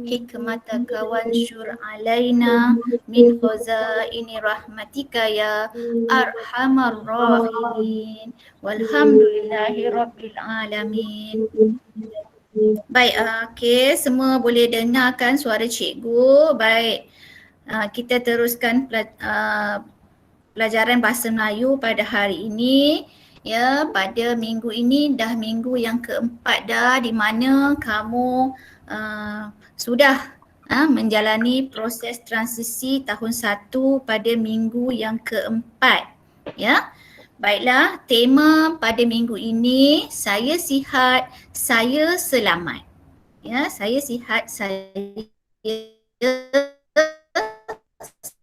hikmataka wansyur alaina min khazaini rahmatika ya arhamar rahimin. Walhamdulillahi rabbil alamin. Baik, okey, semua boleh dengarkan suara cikgu. Baik, kita teruskan pelajaran bahasa Melayu pada hari ini. Ya, pada minggu ini dah minggu yang keempat dah, di mana kamu sudah menjalani proses transisi tahun 1 pada minggu yang keempat. Ya. Baiklah, tema pada minggu ini, saya sihat, saya selamat. Ya, saya sihat, saya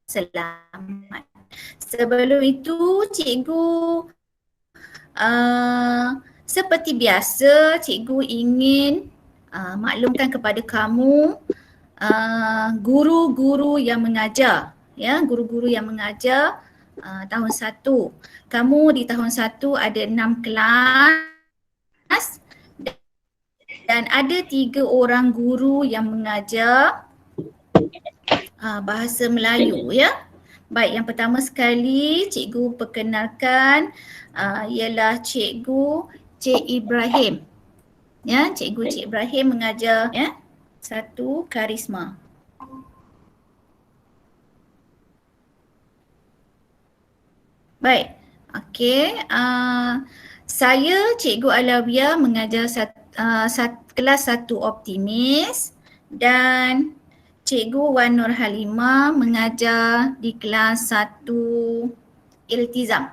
selamat. Sebelum itu, cikgu seperti biasa, cikgu ingin maklumkan kepada kamu guru-guru yang mengajar, ya, guru-guru yang mengajar tahun 1. Kamu di tahun 1 ada 6 kelas dan ada 3 orang guru yang mengajar bahasa Melayu, ya. Baik, yang pertama sekali cikgu perkenalkan ialah cikgu Cik Ibrahim. Ya, cikgu Cik Ibrahim mengajar ya 1 karisma. Baik. Okey, saya Cikgu Alawiyah mengajar kelas 1 optimis dan Cikgu Wan Nur Halimah mengajar di kelas 1 iltizam.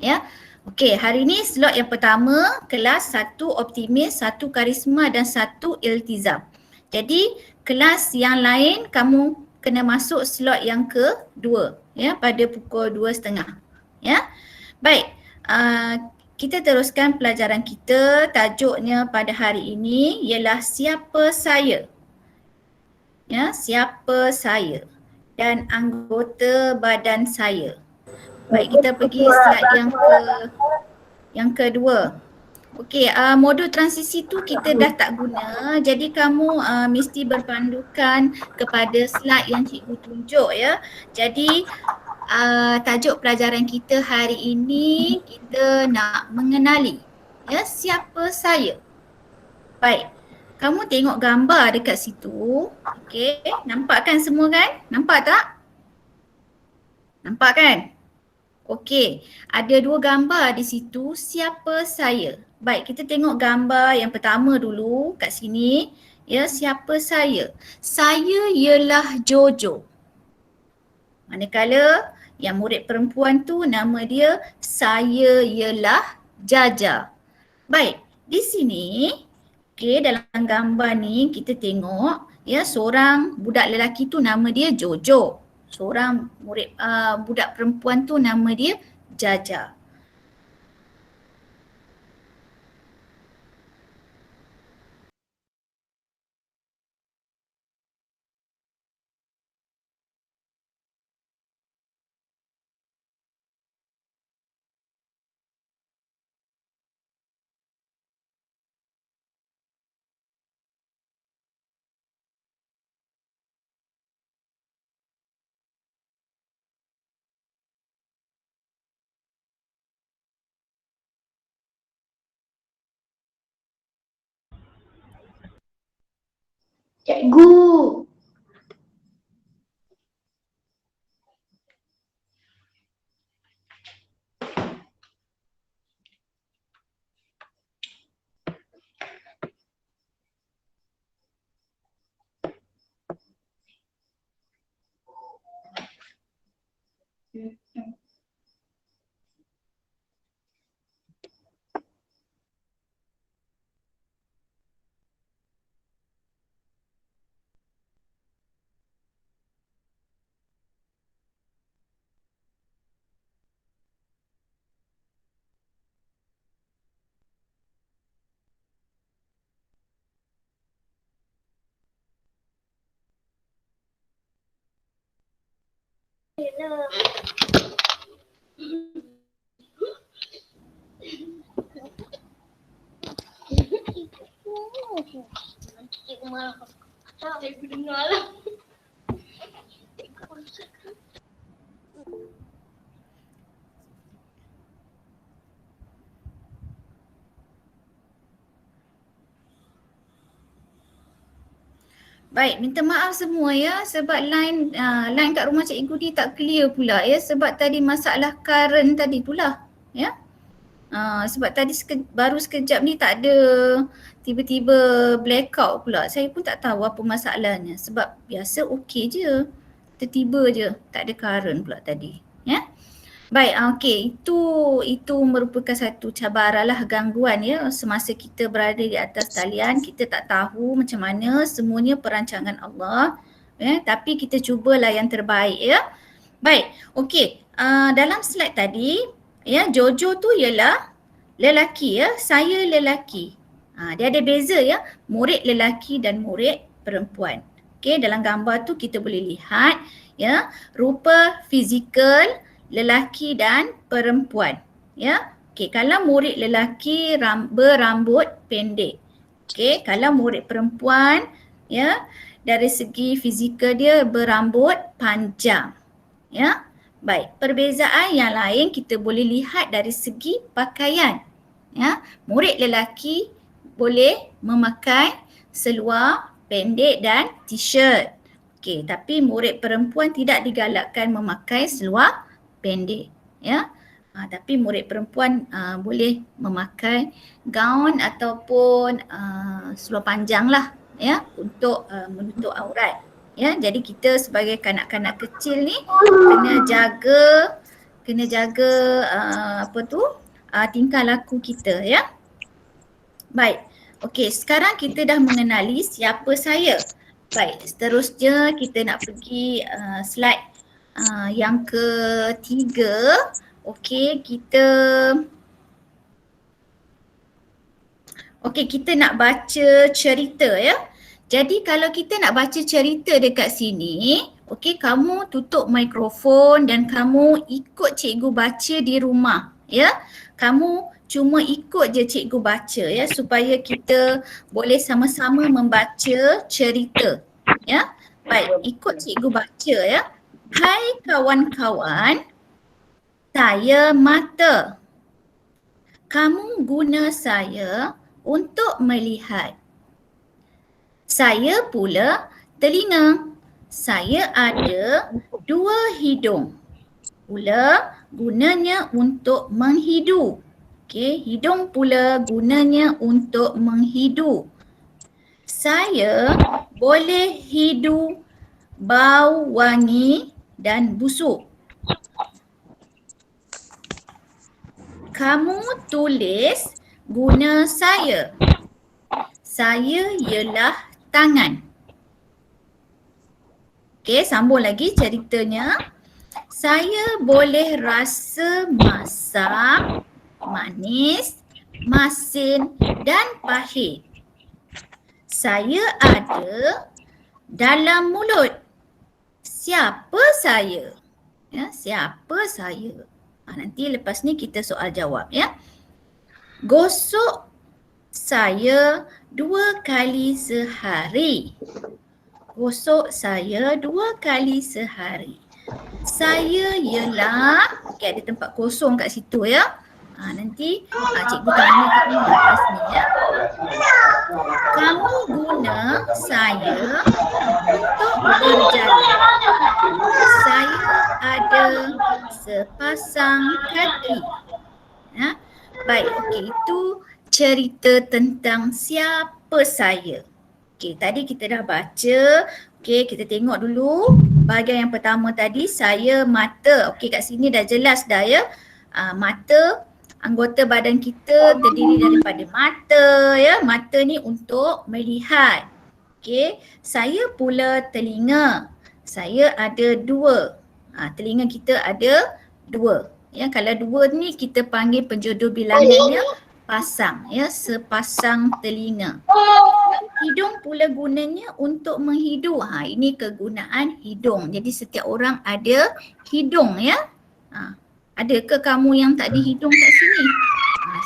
Ya. Okey, hari ini slot yang pertama kelas 1 optimis, 1 karisma dan 1 iltizam. Jadi kelas yang lain kamu kena masuk slot yang kedua ya pada pukul 2.30. Ya. Baik. Kita teruskan pelajaran kita. Tajuknya pada hari ini ialah siapa saya. Ya, siapa saya dan anggota badan saya. Baik, kita pergi slide yang kedua. Okey, modul transisi tu kita dah tak guna. Jadi kamu mesti berpandukan kepada slide yang cikgu tunjuk ya. Jadi tajuk pelajaran kita hari ini kita nak mengenali ya siapa saya. Baik. Kamu tengok gambar dekat situ. Okey, nampak kan semua kan? Nampak tak? Nampak kan? Okey, ada 2 gambar di situ, siapa saya. Baik, kita tengok gambar yang pertama dulu kat sini. Ya, siapa saya? Saya ialah Jojo. Manakala yang murid perempuan tu nama dia saya ialah Jaja. Baik, di sini okey, dalam gambar ni kita tengok ya seorang budak lelaki tu nama dia Jojo. Seorang murid budak perempuan tu nama dia Jaja. Cikgu. Cikgu dengar lah. Baik, minta maaf semua ya sebab line kat rumah cikgu ni tak clear pula ya sebab tadi masalah current tadi pula ya. Sebab tadi baru sekejap ni tak ada, tiba-tiba blackout pula. Saya pun tak tahu apa masalahnya sebab biasa okey je. Tiba-tiba je tak ada current pula tadi ya. Baik, okey, itu merupakan satu cabaran lah, gangguan ya semasa kita berada di atas talian. Kita tak tahu macam mana, semuanya perancangan Allah ya, tapi kita cubalah yang terbaik ya. Baik, okey, dalam slide tadi ya, Jojo tu ialah lelaki ya, saya lelaki. Dia ada beza ya, murid lelaki dan murid perempuan. Okey, dalam gambar tu kita boleh lihat ya, rupa fizikal lelaki dan perempuan ya. Okey, kalau murid lelaki berambut pendek. Okey, kalau murid perempuan ya, dari segi fizikal dia berambut panjang ya. Baik, perbezaan yang lain kita boleh lihat dari segi pakaian ya. Murid lelaki boleh memakai seluar pendek dan t-shirt. Okey, tapi murid perempuan tidak digalakkan memakai seluar pendek ya. Tapi murid perempuan boleh memakai gaun ataupun seluar panjang lah ya untuk menutup aurat ya. Jadi kita sebagai kanak-kanak kecil ni kena jaga tingkah laku kita ya. Baik. Okey, sekarang kita dah mengenali siapa saya. Baik, seterusnya kita nak pergi slide yang ketiga. Okey, kita nak baca cerita ya. Jadi kalau kita nak baca cerita dekat sini, okey, kamu tutup mikrofon dan kamu ikut cikgu baca di rumah ya. Kamu cuma ikut je cikgu baca ya supaya kita boleh sama-sama membaca cerita ya. Baik, ikut cikgu baca ya. Hai kawan-kawan, saya mata. Kamu guna saya untuk melihat. Saya pula telinga. Saya ada 2 hidung. Pula gunanya untuk menghidu. Okey, hidung pula gunanya untuk menghidu. Saya boleh hidu bau wangi dan busuk. Kamu tulis guna saya. Saya ialah tangan. Okey, sambung lagi ceritanya. Saya boleh rasa masak, manis, masin dan pahit. Saya ada dalam mulut. Siapa saya? Ya, siapa saya? Nanti lepas ni kita soal jawab ya. Gosok saya 2 kali sehari. Gosok saya 2 kali sehari. Saya ialah, okey, ada tempat kosong kat situ ya. Nanti cikgu tanya kamu lepas ni ya. Kamu guna saya untuk berjalan. Saya ada sepasang kaki. Ya. Baik, okey, itu cerita tentang siapa saya. Okey, tadi kita dah baca. Okey, kita tengok dulu bahagian yang pertama tadi, saya mata. Okey, kat sini dah jelas dah ya. Mata, anggota badan kita terdiri daripada mata ya. Mata ni untuk melihat. Okey, saya pula telinga. Saya ada 2. Telinga kita ada 2. Ya, kalau 2 ni kita panggil penjodoh bilangannya pasang ya, sepasang telinga. Hidung pula gunanya untuk menghidu. Ini kegunaan hidung. Jadi setiap orang ada hidung ya. Adakah kamu yang tak ada hidung kat sini?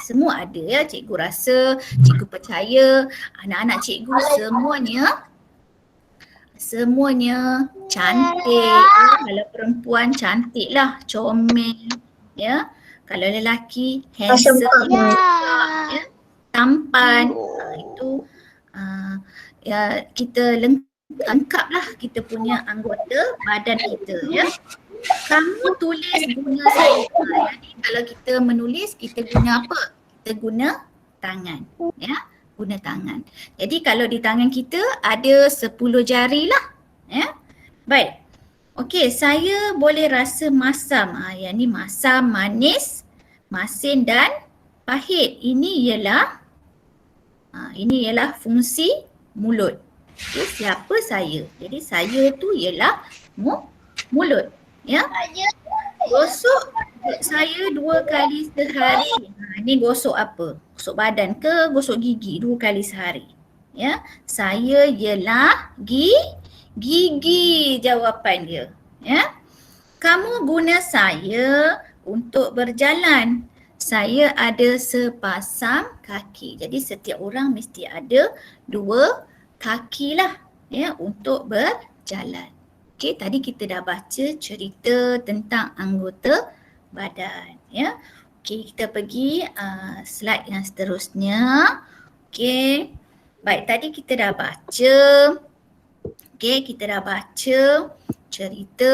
Semua ada ya. Cikgu rasa, cikgu percaya anak-anak cikgu semuanya semuanya cantik. Ya. Kalau perempuan cantik lah, comel. Ya. Kalau lelaki handsome, ya, tampan. Itu ya kita lengkap lah kita punya anggota badan kita, ya. Kamu tulis guna saya. Jadi kalau kita menulis kita guna apa? Kita guna tangan, ya. Guna tangan. Jadi kalau di tangan kita ada 10 jari lah, ya. Baik. Okey, saya boleh rasa masam. Yang ni masam, manis, masin dan pahit. Ini ialah fungsi mulut. Okay, siapa saya? Jadi saya tu ialah mulut. Ya. Gosok saya 2 kali sehari. Ni gosok apa? Gosok badan ke gosok gigi 2 kali sehari? Ya. Saya ialah gigi jawapan dia. Ya. Kamu guna saya untuk berjalan. Saya ada sepasang kaki. Jadi setiap orang mesti ada 2 kaki lah, ya, untuk berjalan. Okey, tadi kita dah baca cerita tentang anggota badan, ya. Okey, kita pergi slide yang seterusnya. Okey. Baik, tadi kita dah baca. Okey, kita dah baca cerita,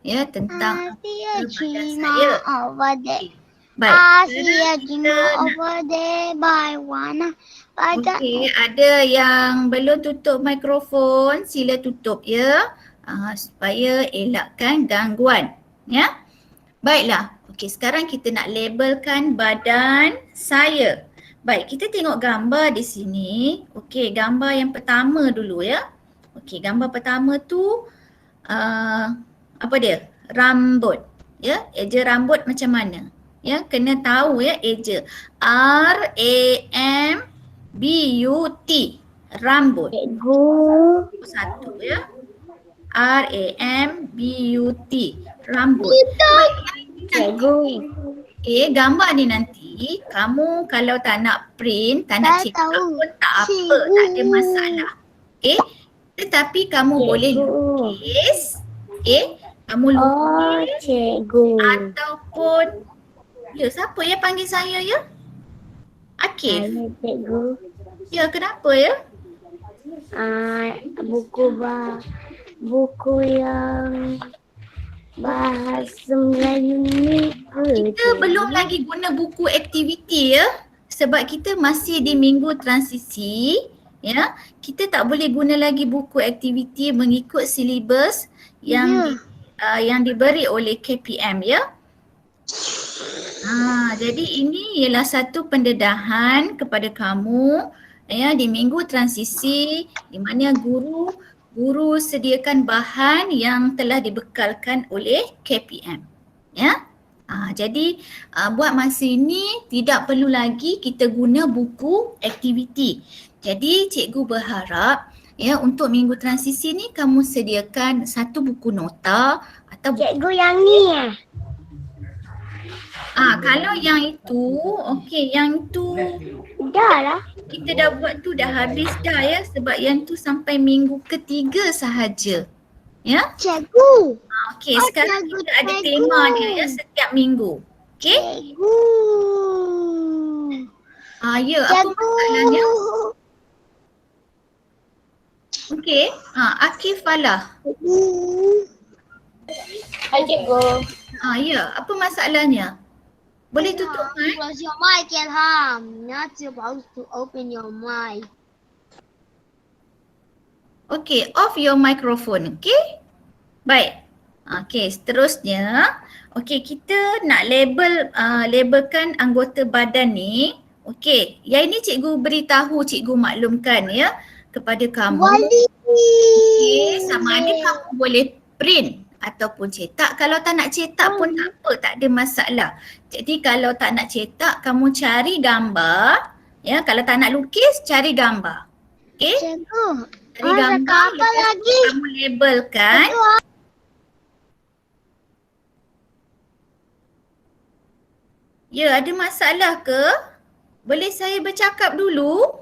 ya, tentang anggota badan saya. Baik. Okey, ada yang belum tutup mikrofon, sila tutup, ya. Supaya elakkan gangguan, ya. Baiklah. Okey, sekarang kita nak labelkan badan saya. Baik, kita tengok gambar di sini. Okey, gambar yang pertama dulu, ya. Okey, gambar pertama tu apa dia? Rambut. Ya, eja rambut macam mana? Ya, kena tahu, ya, eja. R-A-M-B-U-T. Rambut. Satu, ya. R-A-M-B-U-T. Rambut. Gambar ni nanti kamu kalau tak nak print, tak nak cetak pun tak apa, tak ada masalah. Tetapi kamu boleh lukis. Kamu lukis ataupun siapa ya panggil saya, ya? Akif. Ya, kenapa, ya? Buku yang bahasa Melayu ni kita belum lagi guna buku aktiviti, ya. Sebab kita masih di minggu transisi, ya. Kita tak boleh guna lagi buku aktiviti mengikut silibus yang diberi oleh KPM, ya. Jadi ini ialah satu pendedahan kepada kamu, ya, di minggu transisi di mana guru sediakan bahan yang telah dibekalkan oleh KPM, ya. Jadi buat masa ini tidak perlu lagi kita guna buku aktiviti. Jadi cikgu berharap, ya, untuk minggu transisi ni kamu sediakan satu buku nota atau buku. Cikgu yang ni ya? Kalau yang itu, okey, yang tu dah lah. Kita dah buat tu dah habis dah, ya, sebab yang tu sampai minggu ketiga sahaja. Ya? Cikgu. Okey, sekarang kita ada tema dia, ya, setiap minggu. Okey? Cikgu. Ya, apa masalahnya? Okey, Akif Falah. Hai cikgu. Ya, apa masalahnya? Boleh tutup mic? Close your mic, Ilham. Not supposed to open your mic. Okey, off your microphone, okey? Baik. Okey, seterusnya, okey, kita nak labelkan anggota badan ni. Okey, yang ini cikgu beritahu, cikgu maklumkan, ya, kepada kamu. Okey, sama ada kamu boleh print ataupun cetak. Kalau tak nak cetak pun tak apa, tak ada masalah. Jadi kalau tak nak cetak, kamu cari gambar. Ya, kalau tak nak lukis, cari gambar. Okey? Cikgu. Cari gambar, lepas tu kamu labelkan. Ya, ada masalah ke? Boleh saya bercakap dulu?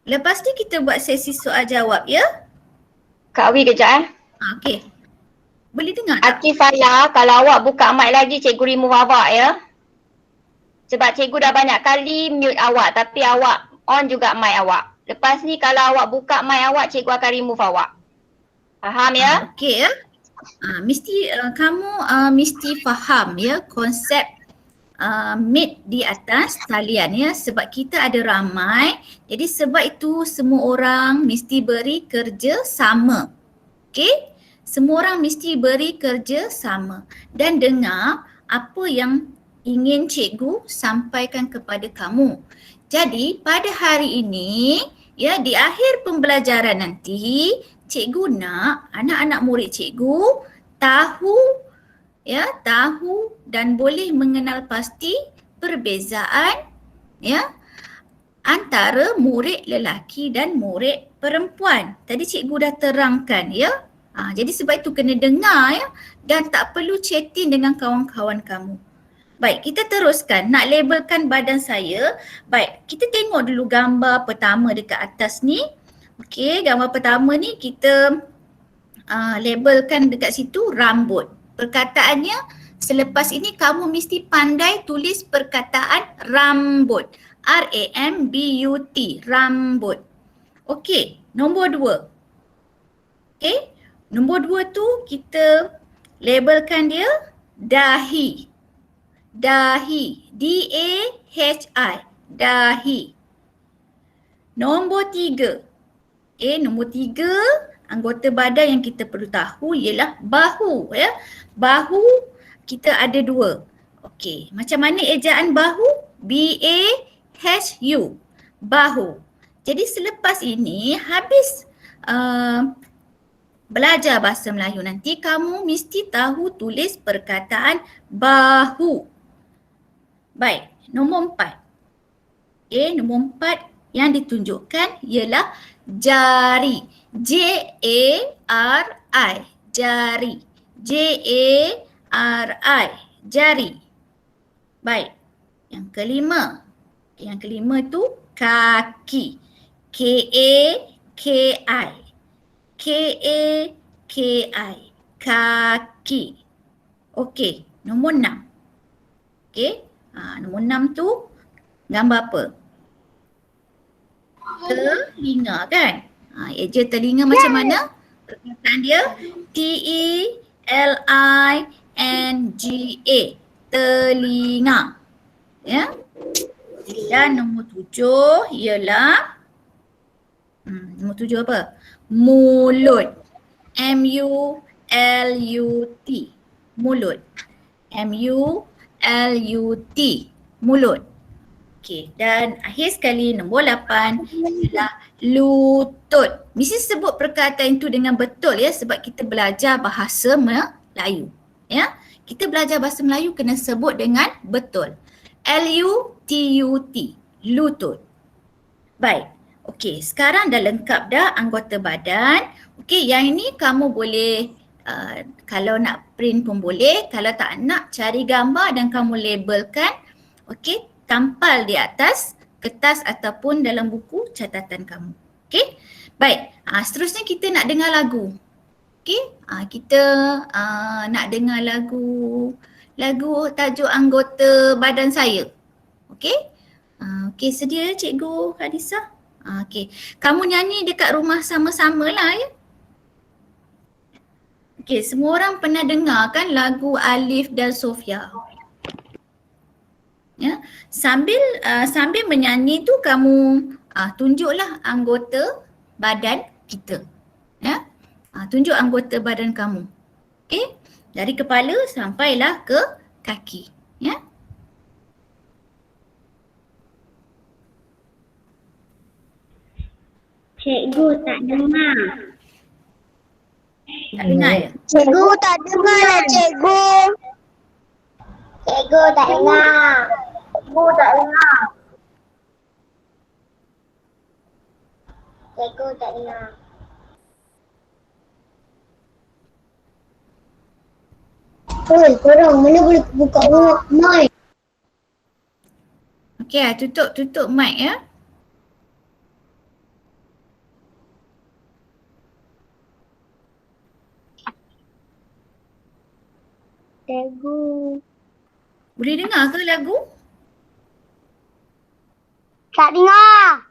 Lepas tu kita buat sesi soal jawab, ya? Kak Awi kejap Okey. Boleh dengar tak? Akifala, kalau awak buka mic lagi, cikgu remove awak ya. Sebab cikgu dah banyak kali mute awak tapi awak on juga mic awak. Lepas ni kalau awak buka mic awak, cikgu akan remove awak. Faham ya? Okey ya. Kamu mesti faham ya konsep mate di atas talian ya, sebab kita ada ramai. Jadi sebab itu semua orang mesti beri kerja sama. Okey? Semua orang mesti beri kerja sama dan dengar apa yang ingin cikgu sampaikan kepada kamu. Jadi pada hari ini ya, di akhir pembelajaran nanti cikgu nak anak-anak murid cikgu tahu dan boleh mengenal pasti perbezaan ya antara murid lelaki dan murid perempuan. Tadi cikgu dah terangkan ya. Jadi sebab itu kena dengar ya dan tak perlu chatting dengan kawan-kawan kamu. Baik, kita teruskan nak labelkan badan saya. Baik, kita tengok dulu gambar pertama dekat atas ni. Okey, gambar pertama ni kita labelkan dekat situ rambut. Perkataannya selepas ini kamu mesti pandai tulis perkataan rambut. R-A-M-B-U-T, rambut. Okey, nombor 2. Okey, nombor 2 tu kita labelkan dia dahi. Dahi, D-A-H-I, dahi. Nombor 3. Nombor 3, anggota badan yang kita perlu tahu ialah bahu ya. Bahu kita ada 2. Okey, macam mana ejaan bahu? B-A-H-U, bahu. Jadi selepas ini habis belajar bahasa Melayu nanti kamu mesti tahu tulis perkataan bahu. Baik, nombor 4. Nombor 4 yang ditunjukkan ialah jari. J-A-R-I, jari. J-A-R-I, jari. Baik, yang kelima. Yang kelima tu kaki. K-A-K-I. K-A-K-I, kaki. Okey, nombor 6. Okey, nombor 6 tu gambar apa? Telinga kan? Eja telinga macam mana? Perkataan dia T-E-L-I-N-G-A, telinga. Ya. Dan nombor 7 ialah nombor 7 apa? Mulut. M-U-L-U-T, mulut. M-U-L-U-T, mulut. Okey, dan akhir sekali nombor 8 ialah lutut. Mesti sebut perkataan itu dengan betul ya, sebab kita belajar bahasa Melayu. Ya, kita belajar bahasa Melayu kena sebut dengan betul. L-U-T-U-T, lutut. Baik. Okey, sekarang dah lengkap dah anggota badan. Okey, yang ini kamu boleh kalau nak print pun boleh, kalau tak nak cari gambar dan kamu labelkan. Okey, tampal di atas kertas ataupun dalam buku catatan kamu. Okey? Baik, seterusnya kita nak dengar lagu. Okey? Kita nak dengar lagu tajuk anggota badan saya. Okey? Okey, sedia Cikgu Hadisah? Okey. Kamu nyanyi dekat rumah sama-sama lah ya. Okey, semua orang pernah dengar kan lagu Alif dan Sofia? Ya, sambil menyanyi tu kamu tunjuklah anggota badan kita. Ya. Tunjuk anggota badan kamu. Okey? Dari kepala sampailah ke kaki, ya. Cikgu tak dengar. Tak dengar ya? Cikgu tak dengar lah cikgu. Cikgu tak dengar. Cikgu tak dengar. Cikgu tak dengar. Oi, korang mana boleh buka mic? Okey, tutup mic ya. Cikgu. Boleh dengar ke lagu? Tak dengar.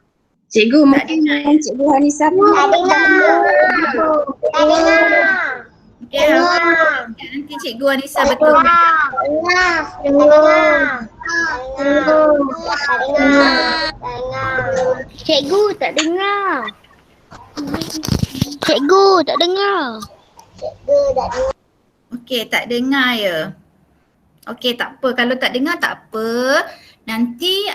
Cikgu Tak mungkin dengar, dengan Cikgu Hanisa pun Tak dengar. Tak dengar. Okey, nanti Cikgu Anissa betul. Cikgu tak dengar. Cikgu tak dengar. Okey, tak dengar ya. Okey, tak apa. Kalau tak dengar tak apa. Nanti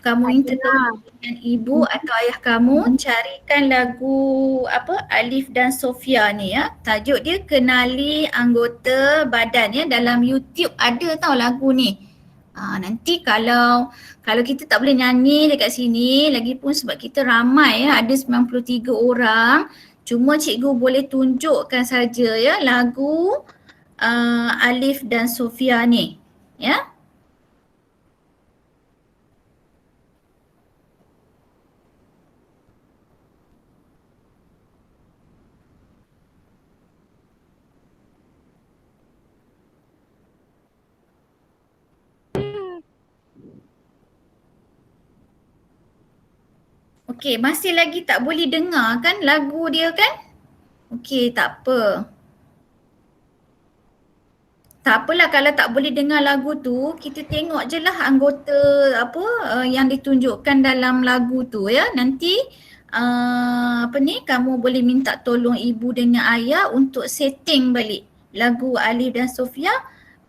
kamu minta tolong dengan ibu atau ayah kamu carikan lagu apa Alif dan Sofia ni ya. Tajuk dia Kenali Anggota Badan ya. Dalam YouTube ada tau lagu ni. Nanti kalau kita tak boleh nyanyi dekat sini, lagipun sebab kita ramai ya, ada 93 orang. Cuma cikgu boleh tunjukkan saja ya lagu Alif dan Sofia ni. Ya. Okey, masih lagi tak boleh dengar kan lagu dia kan? Okey, tak apa. Tak apalah kalau tak boleh dengar lagu tu, kita tengok je lah anggota apa yang ditunjukkan dalam lagu tu ya. Nanti apa ni kamu boleh minta tolong ibu dengan ayah untuk setting balik lagu Alif dan Sofia.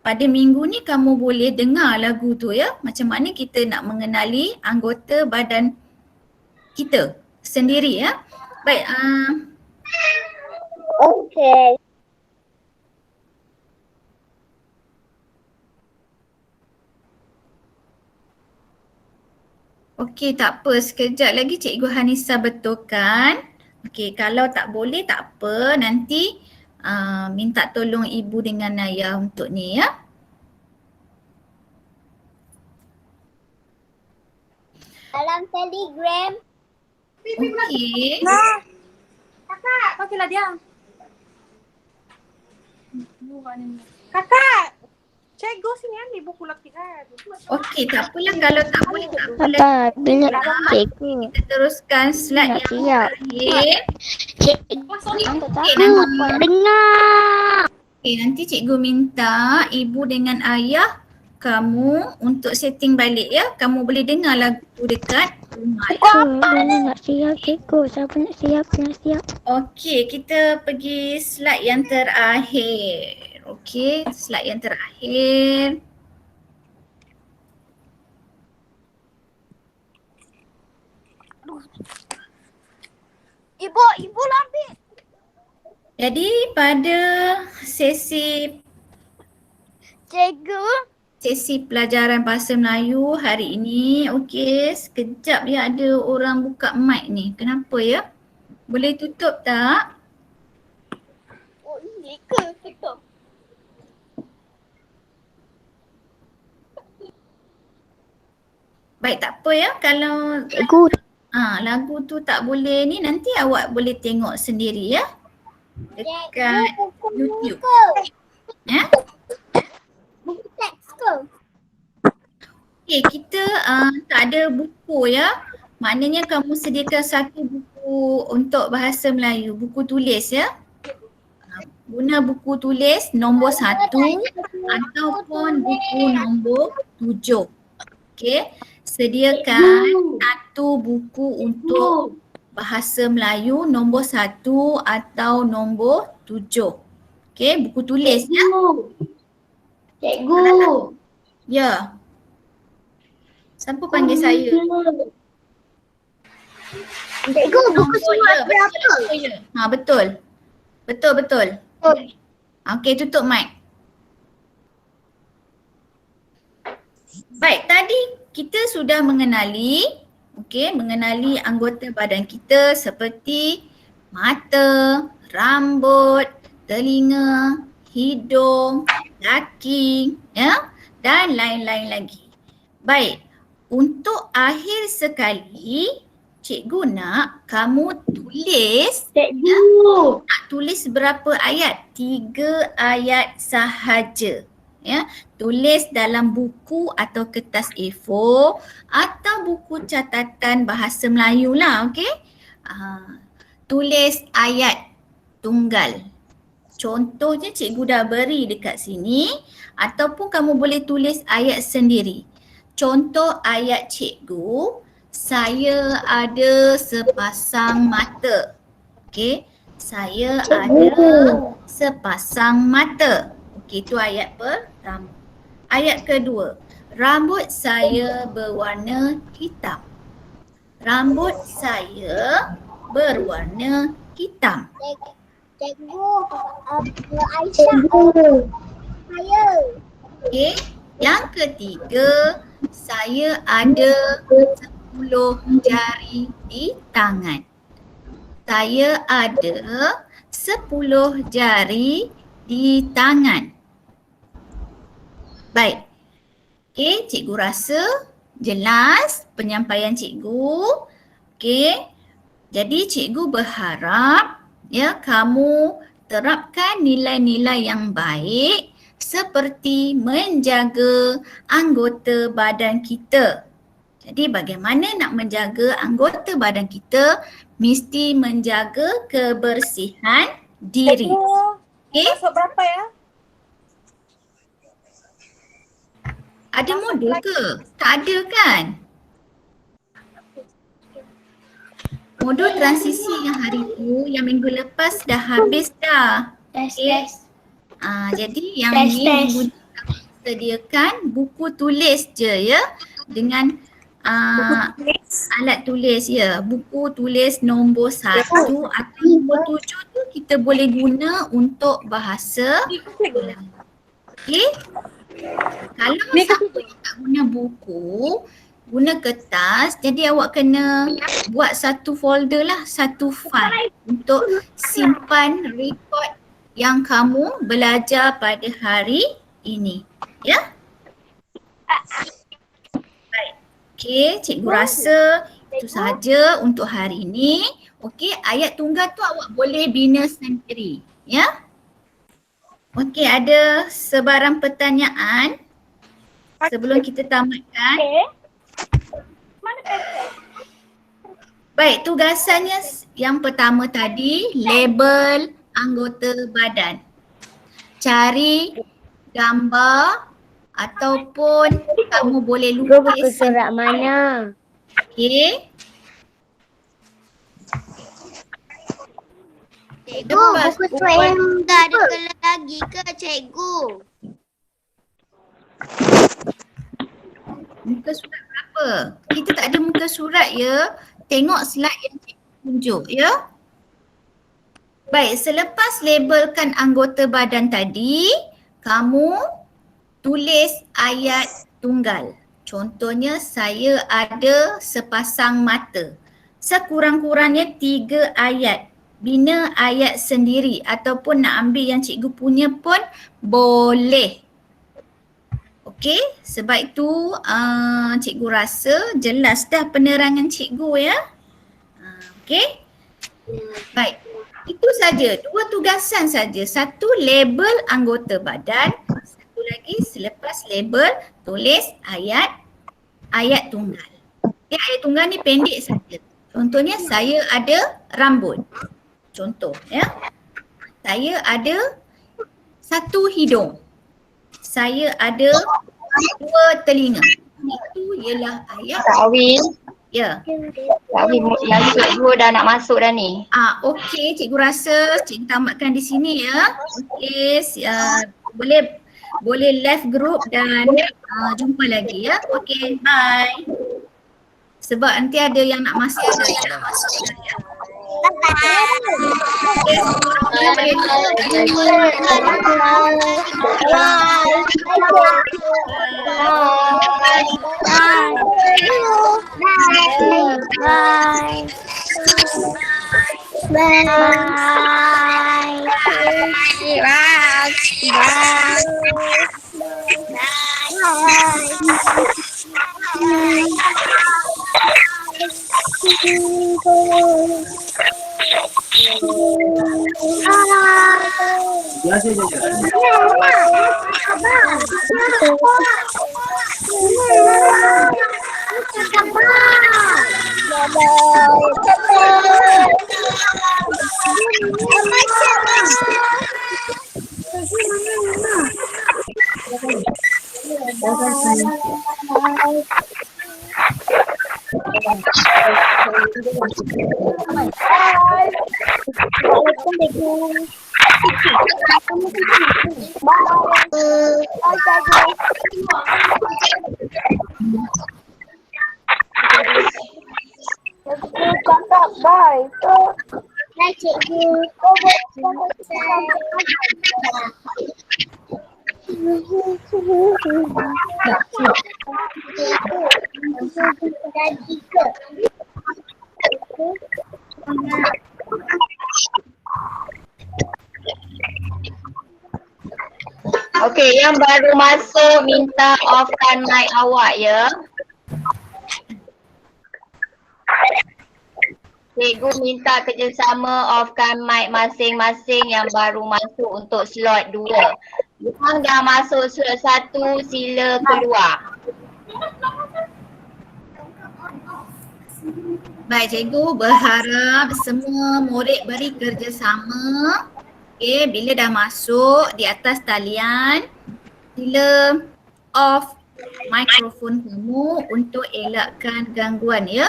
Pada minggu ni kamu boleh dengar lagu tu ya. Macam mana kita nak mengenali anggota badan kita sendiri ya. Baik, Okey. okey tak apa, sekejap lagi Cikgu Hanisa betulkan. Okey, kalau tak boleh tak apa, nanti minta tolong ibu dengan ayah untuk ni ya. Dalam Telegram. Okey. Okeylah dia. Kakak, cikgu sini ambil buku latihan. Okey, tak apalah kalau tak boleh tak apalah. Apa? Bila cikgu. Kita teruskan slide Tak yang siap. terakhir. Cikgu. Okey, Tak dengar. Okey, nanti cikgu minta ibu dengan ayah kamu untuk setting balik ya. Kamu boleh dengar lagu dekat rumah. Saya nak siap cikgu. Siapa nak siap? Nak siap. Okey, kita pergi slide yang terakhir. Okey, slide yang terakhir. Ibu ambil. Jadi pada sesi pelajaran Bahasa Melayu hari ini, okey, sekejap ya ada orang buka mic ni. Kenapa ya? Boleh tutup tak? Oh, ini ke tutup? Baik, tak apa ya kalau Cikgu. lagu tu tak boleh ni, nanti awak boleh tengok sendiri ya dekat YouTube. Ya? Buku teks ke? Okey, kita tak ada buku ya. Maknanya kamu sediakan satu buku untuk Bahasa Melayu, buku tulis ya. Guna buku tulis nombor 1 ataupun buku nombor 7. Okey, sediakan satu buku untuk Bahasa Melayu nombor 1 atau nombor 7. Okey, buku tulis ya. Cikgu. Ya. Siapa panggil saya? Cikgu, buku surat berapa? Betul. Betul. Okey, tutup mic. Baik, tadi kita sudah mengenali anggota badan kita seperti mata, rambut, telinga, hidung, kaki, ya, dan lain-lain lagi. Baik, untuk akhir sekali cikgu nak kamu tulis, Cikgu. nak tulis berapa ayat? 3 ayat sahaja. Ya, tulis dalam buku atau kertas A4 atau buku catatan bahasa Melayu lah, okey? Tulis ayat tunggal. Contohnya cikgu dah beri dekat sini ataupun kamu boleh tulis ayat sendiri. Contoh ayat cikgu, saya ada sepasang mata. Okey, saya ada sepasang mata. Okey, itu ayat pertama. Ayat kedua, rambut saya berwarna hitam. Rambut saya berwarna hitam. Cikgu, Aisyah. Saya. Okey, yang ketiga, saya ada 10 jari di tangan. Saya ada 10 jari di tangan. Baik. Okey, cikgu rasa jelas penyampaian cikgu. Okey. Jadi cikgu berharap ya kamu terapkan nilai-nilai yang baik seperti menjaga anggota badan kita. Jadi bagaimana nak menjaga anggota badan kita? Mesti menjaga kebersihan diri. Okey? Masuk berapa ya? Ada modul ke? Tak ada kan? Modul transisi yang hari tu, yang minggu lepas dah habis dah. Okey? Jadi yang ni minggu ni kami sediakan buku tulis je ya. Dengan alat tulis ya. Buku tulis nombor 1 atau nombor 7 tu kita boleh guna untuk bahasa Melayu. Okey? Kalau siapa yang tak guna buku, guna kertas, jadi awak kena buat satu folder lah, satu file untuk simpan rekod yang kamu belajar pada hari ini. Ya? Baik. Okey, cikgu rasa itu sahaja untuk hari ini. Okey, ayat tunggal tu awak boleh bina sendiri. Ya? Okey, ada sebarang pertanyaan sebelum kita tamatkan. Baik, tugasannya yang pertama tadi, label anggota badan. Cari gambar ataupun kamu boleh lukis. Surat mana? Okey. Cikgu, buku tu yang dah ada kelas lagi ke cikgu? Muka surat berapa? Kita tak ada muka surat ya. Tengok slide yang cikgu tunjuk ya. Baik, selepas labelkan anggota badan tadi, kamu tulis ayat tunggal. Contohnya saya ada sepasang mata. Sekurang-kurangnya 3 ayat. Bina ayat sendiri ataupun nak ambil yang cikgu punya pun boleh. Okey, sebab itu cikgu rasa jelas dah penerangan cikgu ya. Okey. Baik. Itu saja, 2 tugasan saja. Satu label anggota badan, satu lagi selepas label tulis ayat tunggal. Okay, ayat tunggal ni pendek saja. Contohnya saya ada rambut. Contoh ya. Saya ada 1 hidung. Saya ada 2 telinga. Itu ialah ayat. Takwil. Ya. Takwil yang cikgu dah nak masuk dah ni. Okey, cikgu rasa cikgu tamatkan di sini ya. Okey, boleh left group dan jumpa lagi ya. Okey, bye. Sebab nanti ada yang nak masuk. Okay, Bye. Bye cikgu. Okey, yang baru masuk minta offkan mic awak ya. Cikgu minta kerjasama offkan mic masing-masing yang baru masuk untuk slot 2. Yang dah masuk slot 1 sila keluar. Baik, cikgu berharap semua murid beri kerjasama. Okey, bila dah masuk di atas talian, sila off mikrofon kamu untuk elakkan gangguan ya.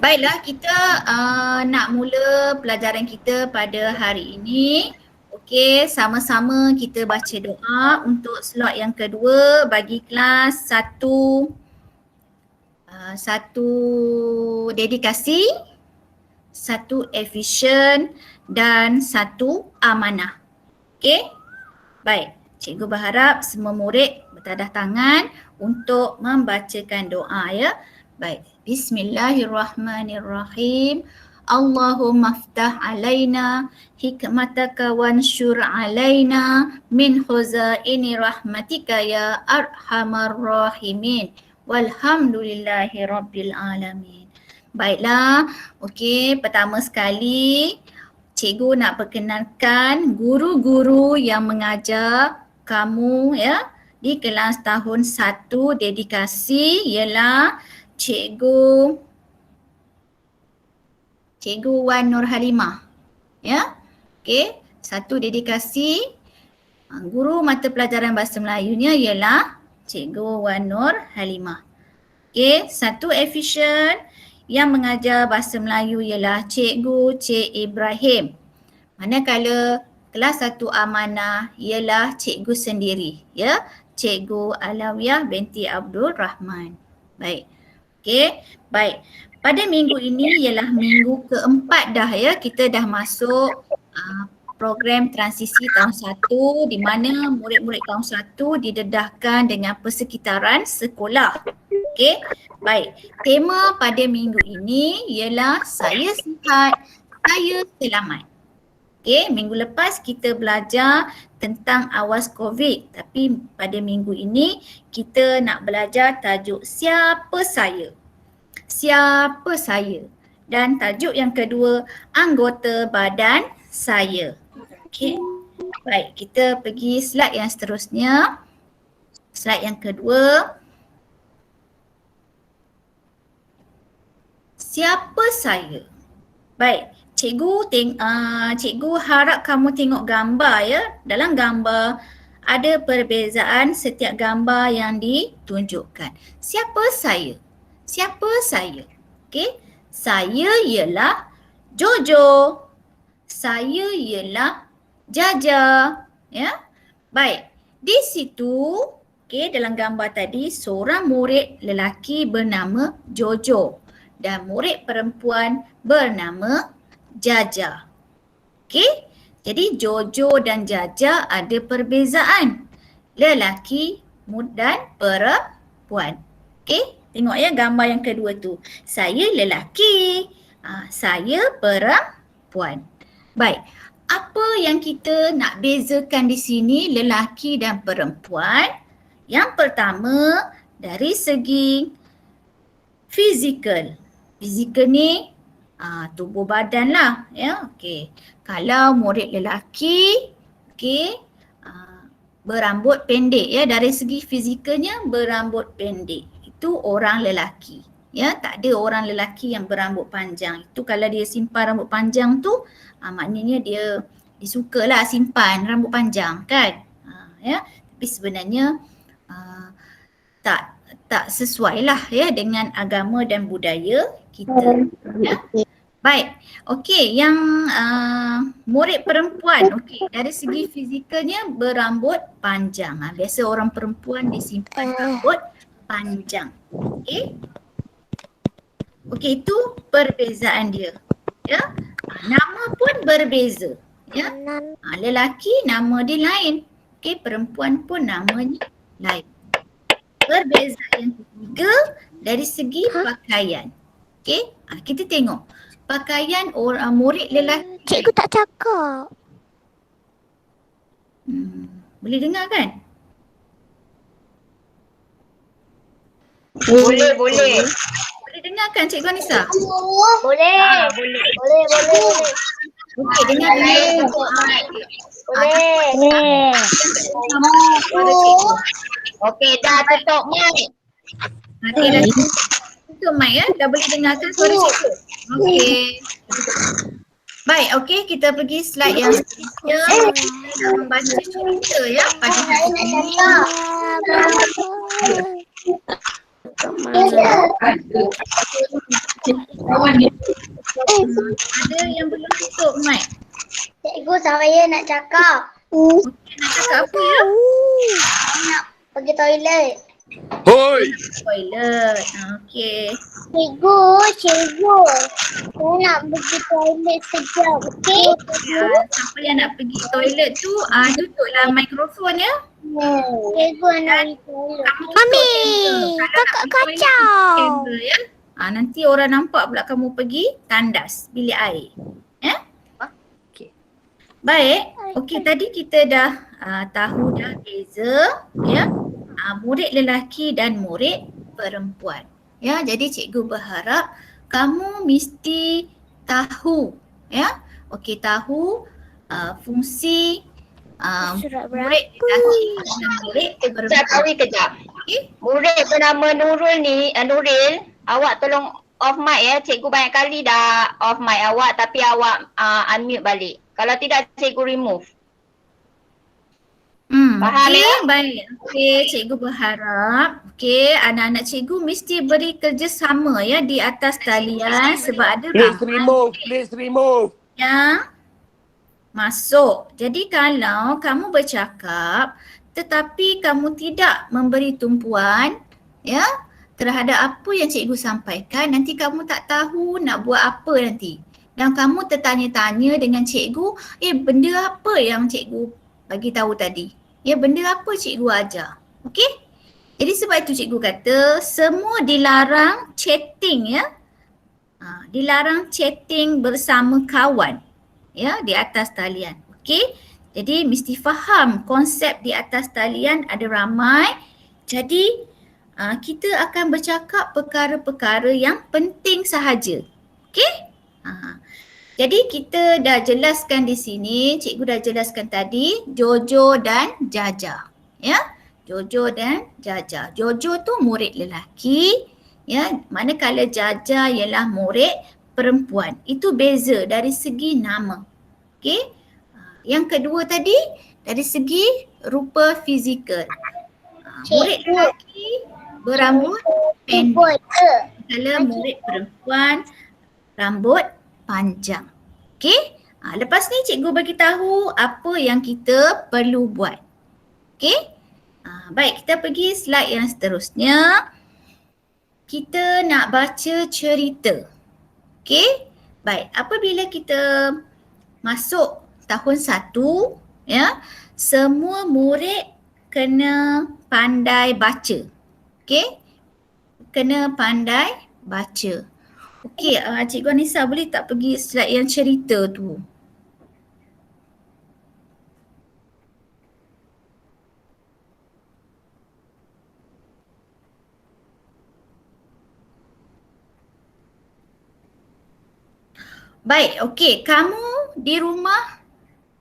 Baiklah, kita nak mula pelajaran kita pada hari ini. Okey, sama-sama kita baca doa untuk slot yang kedua bagi kelas 1 dedikasi, 1 efisien dan 1 amanah. Okey? Baik, cikgu berharap semua murid bertadah tangan untuk membacakan doa ya. Baik, bismillahirrahmanirrahim. Allahumma aftah alaina hikmataka wansyur alaina min khuzaini rahmatika ya arhamar rahimin. Walhamdulillahi rabbil alamin. Baiklah, okey, pertama sekali cikgu nak perkenalkan guru-guru yang mengajar kamu ya di kelas tahun 1 dedikasi ialah Cikgu Wan Nur Halimah. Ya. Okey, 1 dedikasi guru mata pelajaran bahasa Melayunya ialah Cikgu Wan Nur Halimah. Okey, 1 efisien yang mengajar bahasa Melayu ialah Cikgu Cik Ibrahim. Manakala kelas 1 amanah ialah cikgu sendiri ya, Cikgu Alawiyah binti Abdul Rahman. Baik. Okey, baik. Pada minggu ini ialah minggu keempat dah ya, kita dah masuk program transisi tahun 1 di mana murid-murid tahun 1 didedahkan dengan persekitaran sekolah. Okey, baik. Tema pada minggu ini ialah saya sihat, saya selamat. Okey, minggu lepas kita belajar tentang awas COVID, tapi pada minggu ini kita nak belajar tajuk siapa saya. Siapa saya. Dan tajuk yang kedua, anggota badan saya. Okey. Baik, kita pergi slide yang seterusnya. Slide yang kedua. Siapa saya? Baik, cikgu harap kamu tengok gambar ya. Dalam gambar ada perbezaan setiap gambar yang ditunjukkan. Siapa saya? Siapa saya? Okey, saya ialah Jojo. Saya ialah Jaja. Ya. Baik, di situ okey, dalam gambar tadi seorang murid lelaki bernama Jojo dan murid perempuan bernama Jaja. Okey, jadi Jojo dan Jaja ada perbezaan. Lelaki dan perempuan. Okey, tengok ya gambar yang kedua tu. Saya lelaki, saya perempuan. Baik, apa yang kita nak bezakan di sini lelaki dan perempuan? Yang pertama, dari segi fizikal. Fizikal ni tubuh badan lah, ya. Okey. Kalau murid lelaki, okey, berambut pendek, ya, dari segi fizikalnya berambut pendek. Itu orang lelaki. Ya, tak ada orang lelaki yang berambut panjang. Itu kalau dia simpan rambut panjang tu, maknanya dia sukalah simpan rambut panjang, kan? Ya, tapi sebenarnya tak sesuai lah, ya, dengan agama dan budaya kita. Ya. Baik, okey, yang murid perempuan, okey, dari segi fizikalnya berambut panjang. Biasa orang perempuan disimpan rambut panjang. Okey. Okey, itu perbezaan dia. Ya. Nama pun berbeza. Ya. Lelaki nama dia lain. Okey, perempuan pun namanya lain. Perbezaan yang ketiga dari segi pakaian. Okey, kita tengok pakaian orang murid lelaki. Cikgu tak cakap. Boleh dengar kan? Boleh. Boleh dengar kan Cikgu Anissa? Boleh. Okey, dengar. Boleh. Suara cikgu. Okey, dah tutup mic. Okey, dah tutup mic, ya. Dah boleh dengarkan suara cikgu. Okey. Baik, okey, kita pergi slide yang seterusnya. Kita dah membaca cerita, ya, pada hari ini. Ada yang belum tutup mic. Cikgu, saya nak cakap. Okey, nak cakap apa, ya? Nak pergi toilet. Toilet. Okey. Cikgu. Saya nak pergi toilet sekejap, okey? Siapa yang nak pergi toilet tu, duduklah mikrofon, ya. Cikgu nak pergi toilet. Mami, kakak kacau. Ya. Nanti orang nampak pula kamu pergi tandas bilik air. Ya? Okey. Baik. Okey, tadi kita dah tahu dah beza, ya, murid lelaki dan murid perempuan. Ya, jadi cikgu berharap kamu mesti tahu, ya. Okey, tahu fungsi murid lelaki dan murid perempuan. Kejap. Murid bernama Nurul ni, Nuril, awak tolong off mic, ya. Cikgu banyak kali dah off mic awak tapi awak unmute balik. Kalau tidak, cikgu remove. Faham, Okey, ya? baik. Okey, cikgu berharap anak-anak cikgu mesti beri kerjasama, ya, di atas talian sebab ada Please remove. yang masuk. Jadi kalau kamu bercakap tetapi kamu tidak memberi tumpuan, ya, terhadap apa yang cikgu sampaikan, nanti kamu tak tahu nak buat apa nanti. Dan kamu tertanya-tanya dengan cikgu, benda apa yang cikgu bagi tahu tadi? Ya, benda apa cikgu ajar? Okey? Jadi sebab itu cikgu kata semua dilarang chatting, ya. Dilarang chatting bersama kawan, ya, di atas talian. Okey? Jadi mesti faham konsep di atas talian ada ramai. Jadi kita akan bercakap perkara-perkara yang penting sahaja. Okey? Jadi kita dah jelaskan di sini, cikgu dah jelaskan tadi Jojo dan Jaja. Ya, Jojo dan Jaja. Jojo tu murid lelaki, ya, manakala Jaja ialah murid perempuan. Itu beza dari segi nama. Okey? Yang kedua tadi dari segi rupa fizikal. Murid lelaki berambut pendek. Manakala murid perempuan rambut panjang. Okey? Lepas ni cikgu bagi tahu apa yang kita perlu buat. Okey? Baik, kita pergi slide yang seterusnya. Kita nak baca cerita. Okey? Baik, apabila kita masuk tahun 1, ya, semua murid kena pandai baca. Okey? Kena pandai baca. Okey, Cikgu Anissa boleh tak pergi slide yang cerita tu? Baik, okey. Kamu di rumah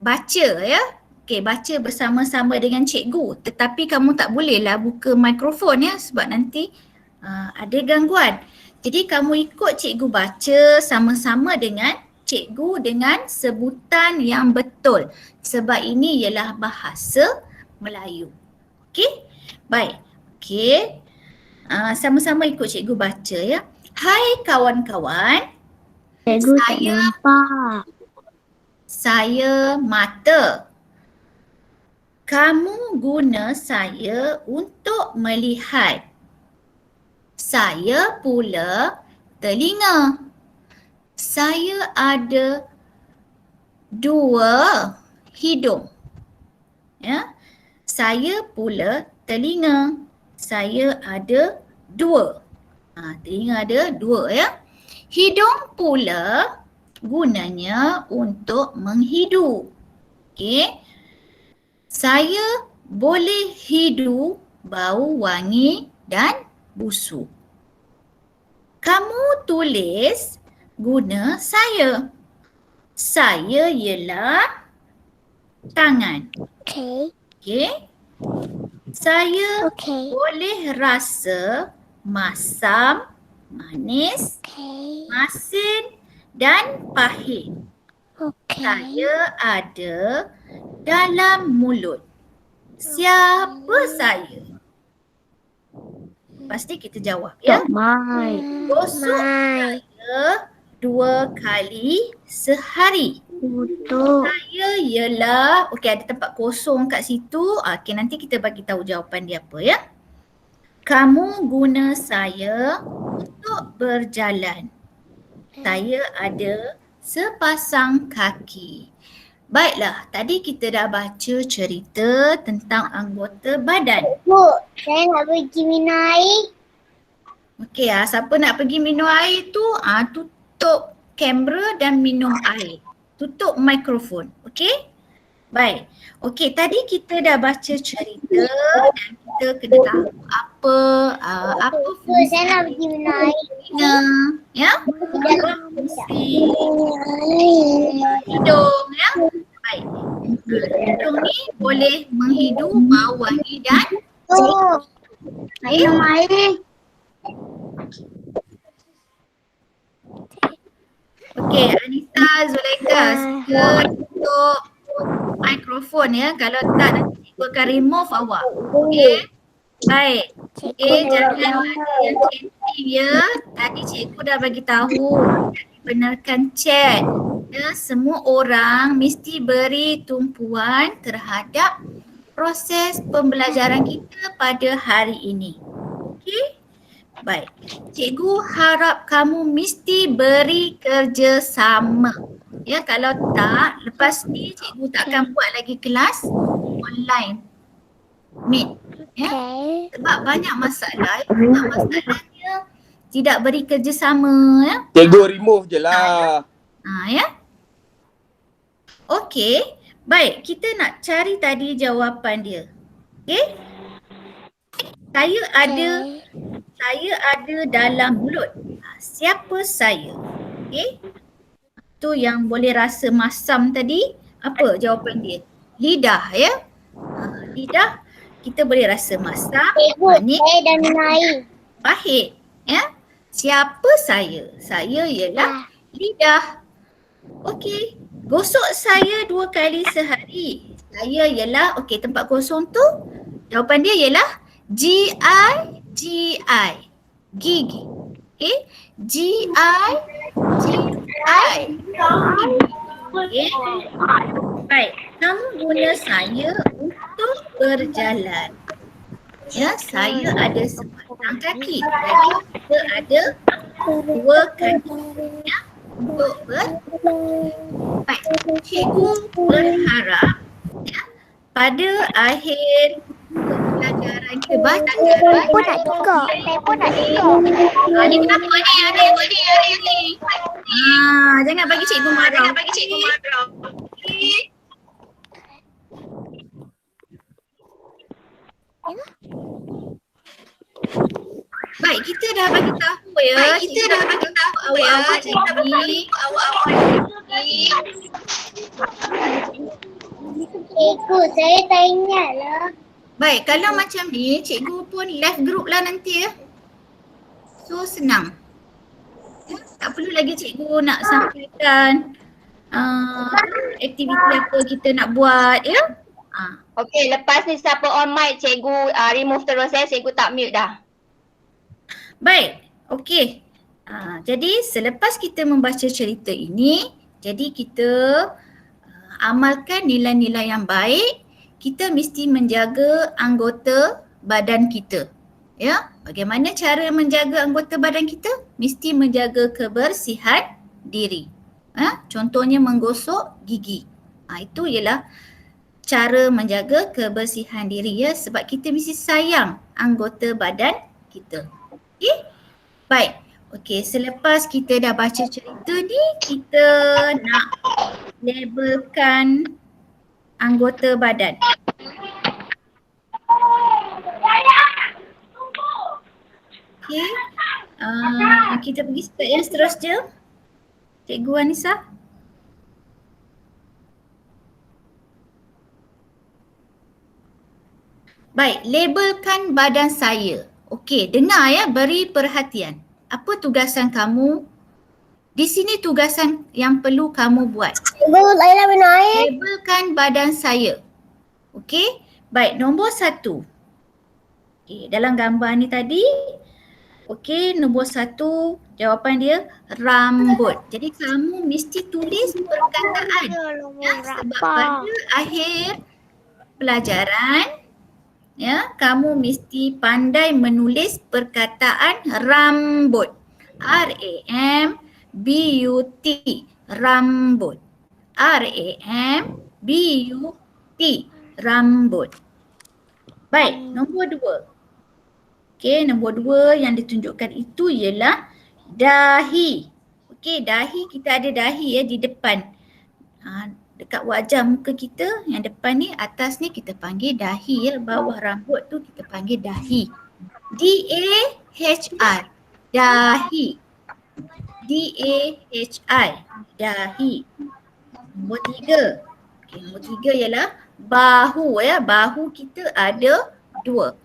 baca ya. Okey, baca bersama-sama dengan cikgu. Tetapi kamu tak bolehlah buka mikrofon ya sebab nanti ada gangguan. Jadi kamu ikut cikgu baca sama-sama dengan cikgu dengan sebutan yang betul. Sebab ini ialah bahasa Melayu. Okey? Baik. Okey. Sama-sama ikut cikgu baca ya. Hai kawan-kawan. Cikgu tak nampak. Saya mata. Kamu guna saya untuk melihat. Saya pula telinga. Saya ada 2 hidung. Ya. Saya pula telinga. Saya ada 2. Telinga ada 2 ya. Hidung pula gunanya untuk menghidu. Okey. Saya boleh hidu bau wangi dan busuk. Kamu tulis guna saya. Saya ialah tangan. Okay. Okey. Saya Okay. boleh rasa masam, manis, Okay. masin dan pahit. Okay. Saya ada dalam mulut. Siapa saya? Pasti kita jawab ya. Tok Mai. Gosok Mai. saya 2 kali sehari. Betul. Saya ialah, okey ada tempat kosong kat situ. Okey nanti kita bagi tahu jawapan dia apa ya. Kamu guna saya untuk berjalan. Saya ada sepasang kaki. Baiklah, tadi kita dah baca cerita tentang anggota badan. Bu, saya nak pergi minum air. Okey, siapa nak pergi minum air tu, tutup kamera dan minum air. Tutup mikrofon, okey? Baik. Okey, tadi kita dah baca cerita dan kita kena tahu apa Bu, fungsi saya nak pergi minum air. telinga, ya? Apa fungsi hidung, ya? Baik. Hidung ni boleh menghidu bau wangi dan Bu, minum air. okey, Anissa, Zulaika, sila tutup mikrofon ya. Kalau tak nanti cikgu akan remove awak. Okey. Baik. Okey, jangan ada yang chatting ya. Tadi cikgu dah bagi tahu benarkan chat. Ya, semua orang mesti beri tumpuan terhadap proses pembelajaran kita pada hari ini. Okey? Baik. Cikgu harap kamu mesti beri kerjasama. Ya, kalau tak, lepas ni cikgu tak akan buat lagi kelas online. Meet. Ya. Okay. Sebab banyak masalah. Masalahnya tidak beri kerjasama ya. Cikgu remove je lah. Ya. Okey. Baik, kita nak cari tadi jawapan dia. Okey? Saya ada dalam mulut. Siapa saya? Okey? Tu yang boleh rasa masam tadi. Apa jawapan dia? Lidah ya. Lidah kita boleh rasa masam, Cikgu, manis, saya dah minum air. pahit. Ya. Siapa saya? Saya ialah lidah. Okey. Gosok saya 2 kali sehari. Saya ialah, okey tempat kosong tu jawapan dia ialah GI. Gigi. Okey. GI. Okey. Baik. Kamu guna saya untuk berjalan. Ya, saya ada sepasang kaki. Jadi kita ada 2 kaki. Ya, untuk baik. Cikgu berharap ya, pada akhir pembelajaran kita Saya pun nak juga. Ni kenapa ni? Ada ni. Jangan bagi cikgu marah. Okey. Baik, kita dah bagi tahu ya. Awak-awak Cikgu, saya tak ingat lah. Baik, kalau macam ni cikgu pun left group lah nanti ya. So senang. Ya, tak perlu lagi cikgu nak sampaikan aktiviti apa kita nak buat ya. Okey, lepas ni siapa on mic cikgu remove terus cikgu tak mute dah. Baik, okey. Jadi selepas kita membaca cerita ini, jadi kita amalkan nilai-nilai yang baik. Kita mesti menjaga anggota badan kita. Ya, bagaimana cara menjaga anggota badan kita? Mesti menjaga kebersihan diri. Contohnya menggosok gigi. Itu ialah cara menjaga kebersihan diri ya, sebab kita mesti sayang anggota badan kita. Okey? Baik. Okey, selepas kita dah baca cerita ni, kita nak labelkan anggota badan. Okey. Kita pergi step yang seterusnya. Cikgu Anissa. Baik, labelkan badan saya. Okey, dengar ya, beri perhatian. Apa tugasan kamu? Di sini tugasan yang perlu kamu buat. Cikgu, saya nak minum air. Labelkan badan saya. Okey, baik, nombor 1. Okey, dalam gambar ni tadi, okey, nombor 1 jawapan dia rambut. Jadi kamu mesti tulis perkataan. Ya, sebab pada akhir pelajaran, ya, kamu mesti pandai menulis perkataan rambut. R-A-M-B-U-T. Rambut. R-A-M-B-U-T. Rambut. Baik, nombor 2. Okey, nombor 2 yang ditunjukkan itu ialah dahi. Okey, dahi, kita ada dahi ya di depan. Dekat wajah muka kita, yang depan ni, atas ni kita panggil dahi ya. Bawah rambut tu kita panggil dahi. D-A-H-I. Dahi. D-A-H-I. Dahi. Nombor 3. Okey, nombor 3 ialah bahu ya. Bahu kita ada 2.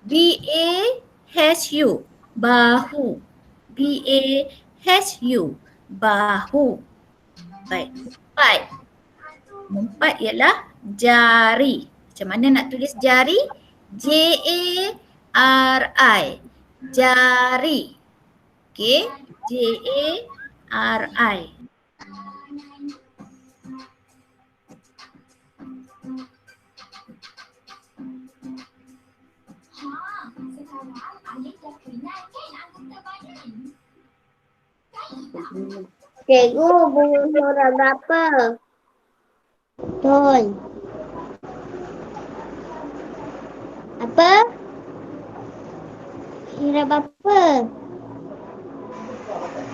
B-A-H-U. Bahu. B-A-H-U. Bahu. Baik. 4 ialah jari. Macam mana nak tulis jari? J-A-R-I. Jari. Okey, J-A-R-I. Cikgu, bunyi suara berapa? Betul. Apa? Suara berapa?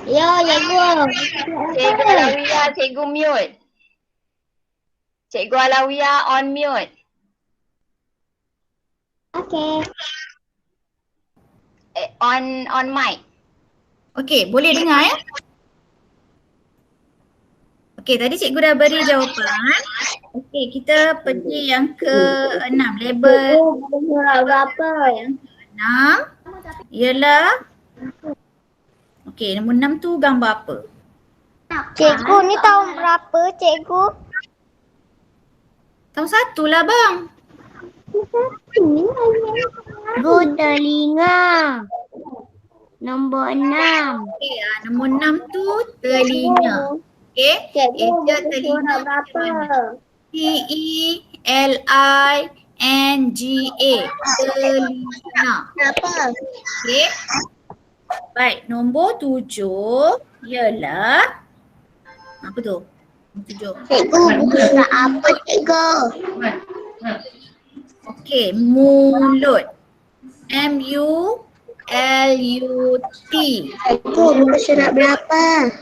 Ya, cikgu. Cikgu Alawiyah, cikgu mute. Cikgu Alawiyah on mute. Okey. On mic. Okey, boleh dengar ya? Okey, tadi cikgu dah beri jawapan. Okey, kita pergi yang ke-6. Label Bunyi suara berapa? yang ke-6 ialah, okey, nombor 6 tu gambar apa? Cikgu, ni tahun berapa, cikgu? Tahun 1 lah bang. Cikgu, telinga. Nombor 6. Okey, nombor 6 tu telinga. Okey, Cikgu, eja bunyi telinga suara macam berapa? mana? T-E-L-I-N-G-A. Telinga. Berapa? Okey. Baik, nombor 7 ialah apa tu? Nombor 7. Cikgu, bunyi suara apa, cikgu? Okey, mulut. M-U-L-U-T. Cikgu, bunyi suara berapa?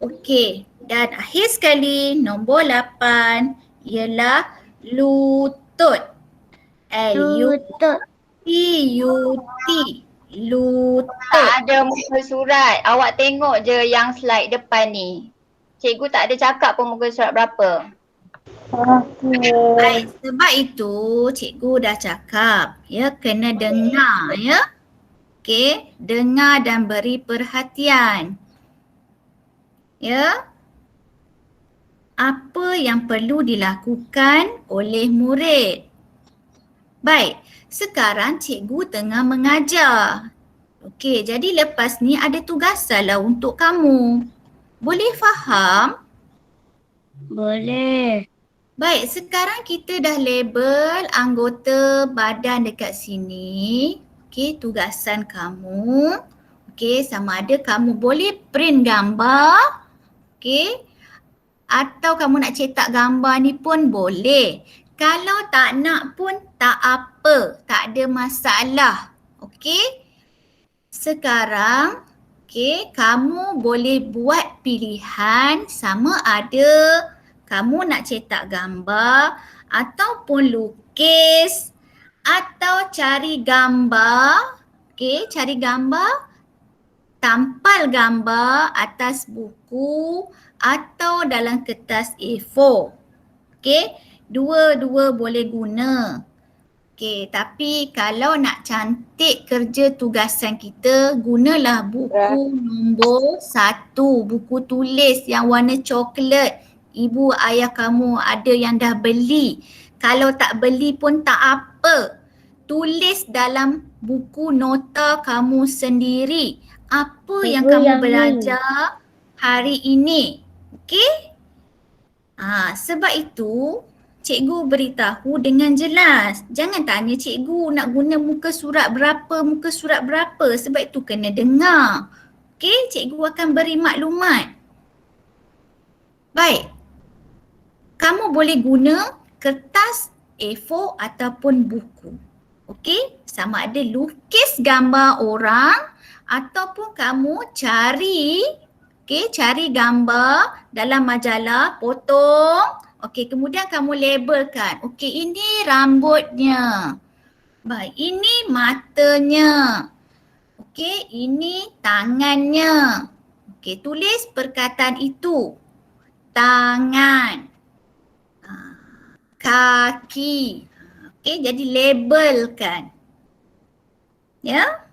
Okey, dan akhir sekali nombor 8 ialah lutut. Lutut. L-U-T. Lutut. Tak ada muka surat. Awak tengok je yang slide depan ni. Cikgu tak ada cakap pun muka surat berapa. Baik, sebab itu cikgu dah cakap, ya, kena dengar, ya. Okey, dengar dan beri perhatian. Ya. Apa yang perlu dilakukan oleh murid? Baik, sekarang cikgu tengah mengajar. Okey, jadi lepas ni ada tugasan lah untuk kamu. Boleh faham? Boleh. Baik, sekarang kita dah label anggota badan dekat sini. Okey, tugasan kamu. Okey, sama ada kamu boleh print gambar. Okey. Atau kamu nak cetak gambar ni pun boleh. Kalau tak nak pun tak apa. Tak ada masalah. Okey. Sekarang, okey, kamu boleh buat pilihan sama ada kamu nak cetak gambar ataupun lukis atau cari gambar, okey, cari gambar, tampal gambar atas buku atau dalam kertas A4. Okey, dua-dua boleh guna. Okey, tapi kalau nak cantik kerja tugasan kita, gunalah buku nombor 1, buku tulis yang warna coklat. Ibu ayah kamu ada yang dah beli. Kalau tak beli pun tak apa. Tulis dalam buku nota kamu sendiri. Apa yang kamu belajar hari ini. Okey? Sebab itu cikgu beritahu dengan jelas. Jangan tanya cikgu nak guna muka surat berapa. Sebab itu kena dengar. Okey, cikgu akan beri maklumat. Baik. Kamu boleh guna kertas A4 ataupun buku. Okey, sama ada lukis gambar orang ataupun kamu cari gambar dalam majalah, potong. Okey, kemudian kamu labelkan. Okey, ini rambutnya. Baik, ini matanya. Okey, ini tangannya. Okey, tulis perkataan itu. Tangan. Kaki. Okey, jadi labelkan. Ya?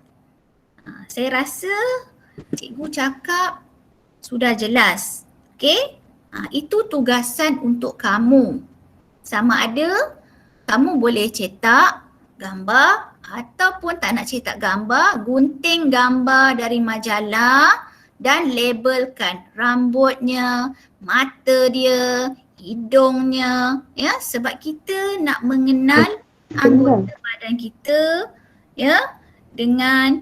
Saya rasa cikgu cakap sudah jelas. Okey? Itu tugasan untuk kamu. Sama ada kamu boleh cetak gambar ataupun tak nak cetak gambar, gunting gambar dari majalah dan labelkan rambutnya, mata dia, hidungnya, ya, sebab kita nak mengenal anggota badan kita, ya, dengan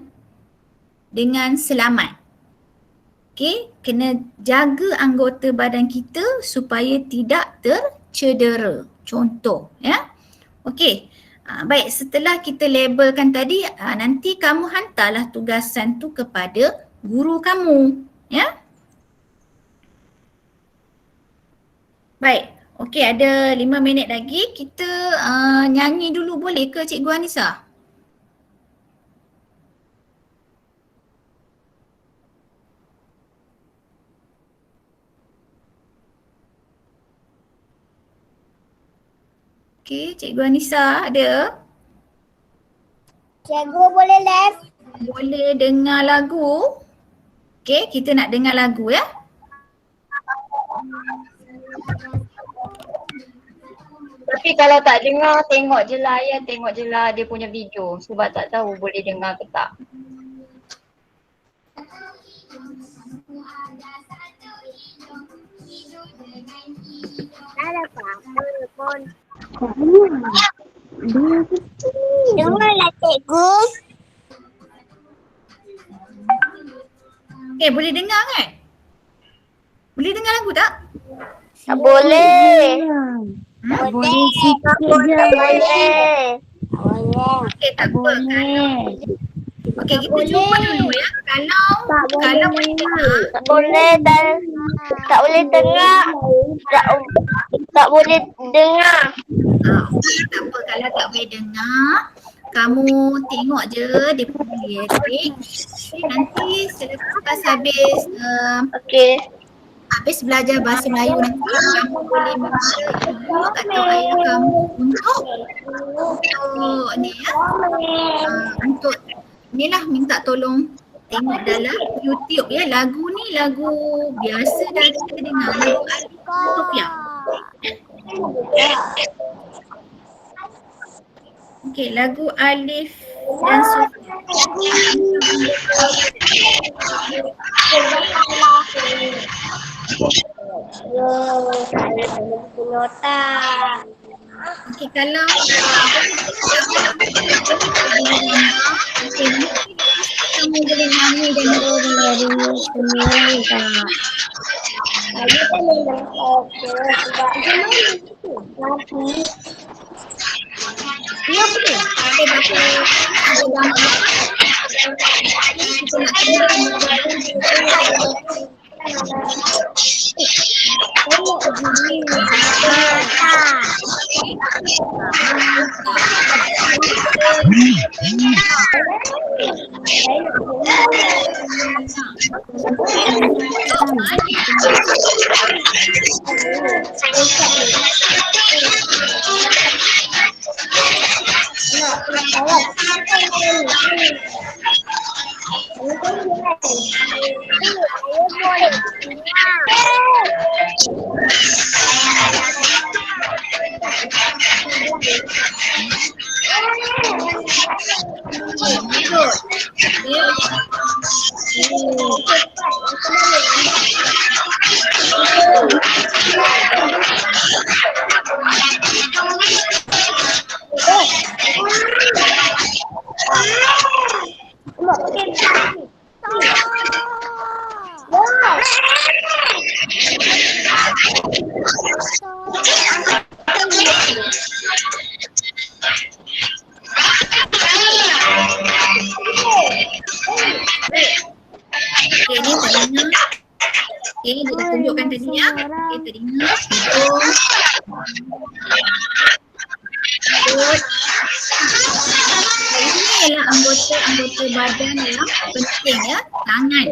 selamat. Okey, kena jaga anggota badan kita supaya tidak tercedera. Contoh, ya. Okey. Baik, setelah kita labelkan tadi, nanti kamu hantarlah tugasan tu kepada guru kamu, ya. Baik, okey, ada 5 minit lagi. Kita nyanyi dulu boleh ke Cikgu Anissa? Okey, Cikgu Anissa ada? Cikgu boleh live? Boleh dengar lagu? Okey, kita nak dengar lagu, ya. Tapi kalau tak dengar, tengok je lah ya, tengok je lah dia punya video sebab tak tahu boleh dengar ke tak. Tak ada apa-apa pun. Dengarlah cikgu. Boleh dengar kan? Boleh dengar lagu tak? Tak boleh. Boleh sikit je. Boleh. Okey, tak apa. Okey, kita cuba dulu ya. Kalau boleh dengar. Tak boleh dan tak boleh dengar. Tak boleh dengar. Okey, tak apa. Kalau tak boleh dengar, kamu tengok je dia punya lirik. Nanti selepas habis Okey. habis belajar bahasa Melayu nanti kamu boleh minta ibu atau ayah kamu untuk ni ya, untuk ni lah minta tolong tengok dalam YouTube ya, lagu ni lagu biasa dah kita dengar, lagu Alif Sofia. Okey, lagu Alif dan Sofia. Okey, kalau kamu boleh nyanyi dan okey, dia dah tunjukkan tadi ya. Okey, telinga, hidung, mulut. Ini ialah anggota badan yang penting ya, tangan.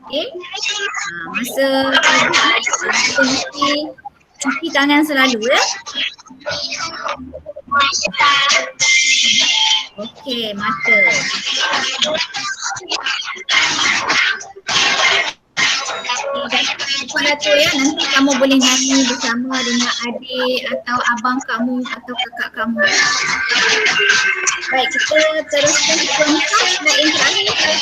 Okey. Masa kita mesti cuci tangan selalu ya. Okey, mata. Pada tu ya, nanti kamu boleh nyanyi bersama dengan adik atau abang kamu atau kakak kamu. Baik, kita teruskan contoh slide yang terakhir.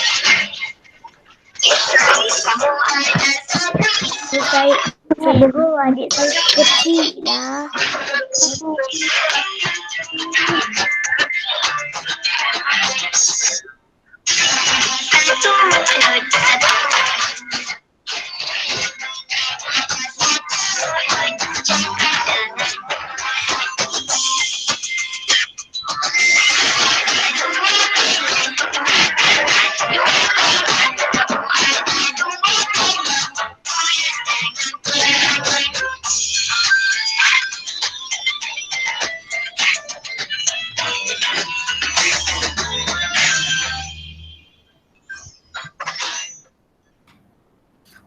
Saya cikgu, adik saya kecil lah.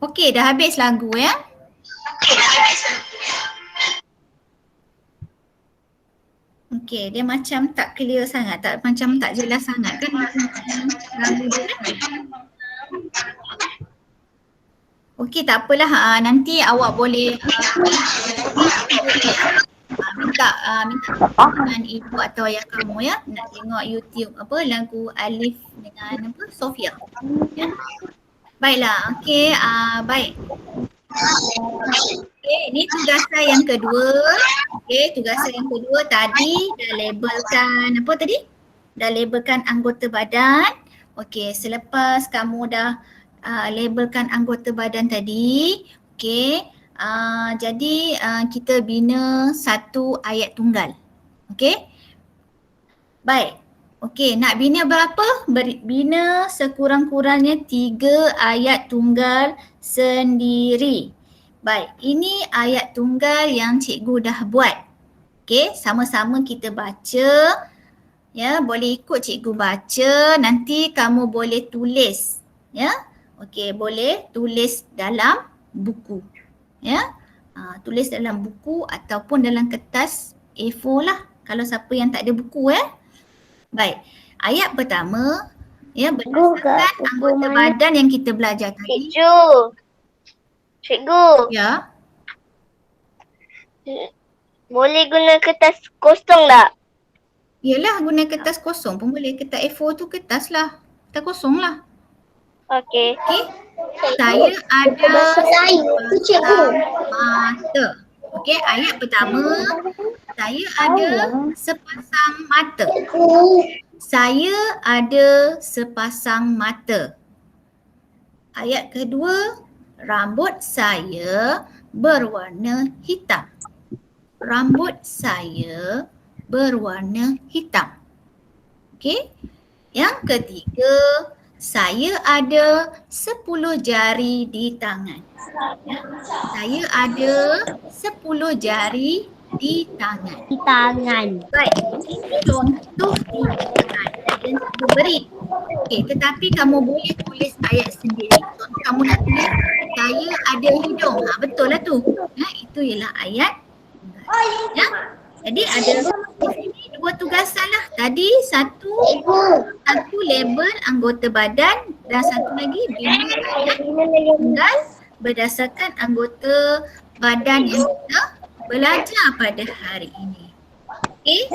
Okey, dah habis lagu ya. Okey, dia macam tak clear sangat, macam tak jelas sangat kan lagu dia kan? Okey, tak apalah, nanti awak boleh minta dengan ibu atau ayah kamu ya, nak tengok YouTube apa lagu Alif dengan apa Sofia. Ya. Baiklah, okey, baik. Okey, ini tugasan yang kedua. Okey, tugasan yang kedua tadi dah labelkan apa tadi? Dah labelkan anggota badan. Okey, selepas kamu dah labelkan anggota badan tadi, okey, jadi kita bina satu ayat tunggal. Okey? Baik. Okey, nak bina berapa? Bina sekurang-kurangnya 3 ayat tunggal sendiri. Baik, ini ayat tunggal yang cikgu dah buat. Okey, sama-sama kita baca. Ya, boleh ikut cikgu baca, nanti kamu boleh tulis. Ya. Okey, boleh tulis dalam buku. Ya. Tulis dalam buku ataupun dalam kertas A4 lah kalau siapa yang tak ada buku Baik. Ayat pertama berdasarkan anggota badan yang kita belajar tadi. Cikgu, Ya. boleh guna kertas kosong tak? Yelah, guna kertas kosong pun boleh. Kertas A4 tu kertas lah. Kertas kosong lah. Okey. Okey. Saya ada sepasang mata. Okey, ayat pertama. Saya ada sepasang mata. Saya ada sepasang mata. Ayat kedua. Rambut saya berwarna hitam. Rambut saya berwarna hitam. Okey. Yang ketiga, saya ada 10 jari di tangan. Ya. Saya ada 10 jari di tangan. Di tangan. Baik, ini contoh tindakan yang cikgu beri. Okey, tetapi kamu boleh tulis ayat sendiri. Contoh kamu nak tulis, saya ada hidung. Betul lah tu. Itu ialah ayat. Ya. Jadi ada di sini dua tugasan lah. Tadi satu label anggota badan dan satu lagi bina ayat tunggal berdasarkan anggota badan yang kita belajar pada hari ini. Okey?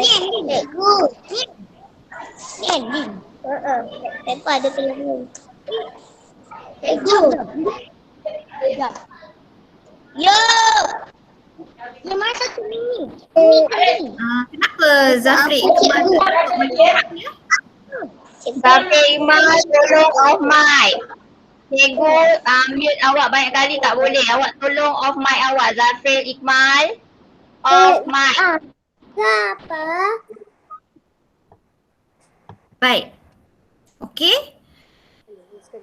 Apa ada pelanggan? Yo! Yang mana satu ni? Kenapa Zafri Iqbal untuk melihat ya? Zafri Iqbal, tolong off mic. Cikgu mute awak banyak kali tak boleh. Awak tolong off mic awak. Zafri Iqbal, off mic. Kenapa? Baik. Okey?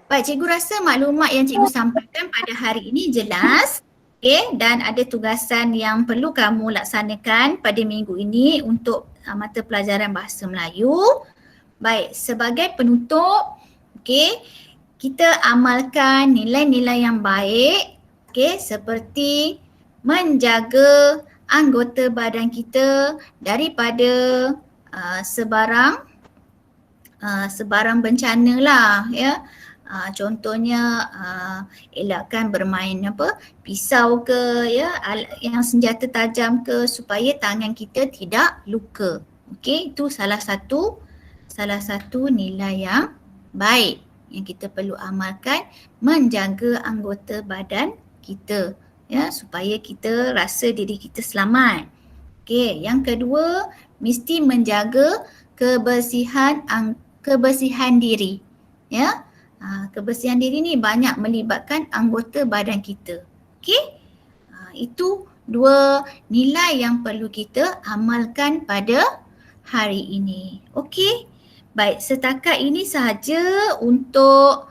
Baik, cikgu rasa maklumat yang cikgu sampaikan pada hari ini jelas. Okey, dan ada tugasan yang perlu kamu laksanakan pada minggu ini untuk mata pelajaran Bahasa Melayu. Baik, sebagai penutup, okey, kita amalkan nilai-nilai yang baik, okey, seperti menjaga anggota badan kita daripada sebarang bencana lah ya. Contohnya elakkan bermain pisau ke ya, yang senjata tajam ke supaya tangan kita tidak luka. Okey, itu salah satu nilai yang baik yang kita perlu amalkan, menjaga anggota badan kita ya supaya kita rasa diri kita selamat. Okey, yang kedua mesti menjaga kebersihan diri ya. Kebersihan diri ni banyak melibatkan anggota badan kita. Okey? Itu dua nilai yang perlu kita amalkan pada hari ini. Okey? Baik, setakat ini sahaja untuk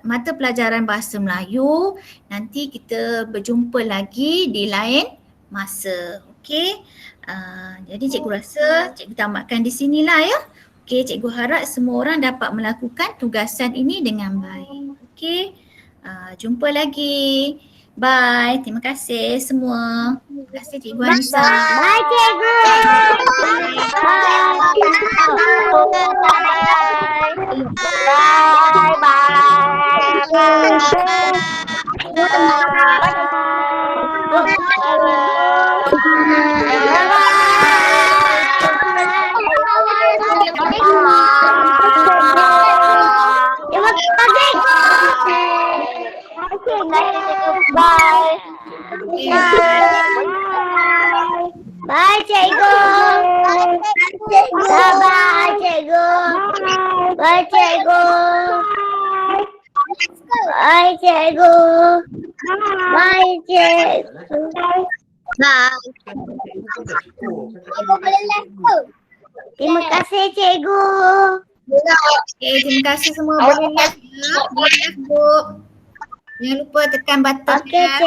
mata pelajaran Bahasa Melayu. Nanti kita berjumpa lagi di lain masa. Okey? Jadi cikgu rasa cikgu tamatkan di sinilah ya. Okey, cikgu harap semua orang dapat melakukan tugasan ini dengan baik. Okey, jumpa lagi. Bye. Terima kasih semua. Terima kasih Cikgu Anissa. Bye, cikgu. Bye. Bye, cikgu. Bye, cikgu. Bye, cikgu. Bye, cikgu. Bye, cikgu. Terima kasih, cikgu. Okay, terima kasih semua. Boleh live ya. Boleh live, Bu. Jangan lupa tekan button. Okey,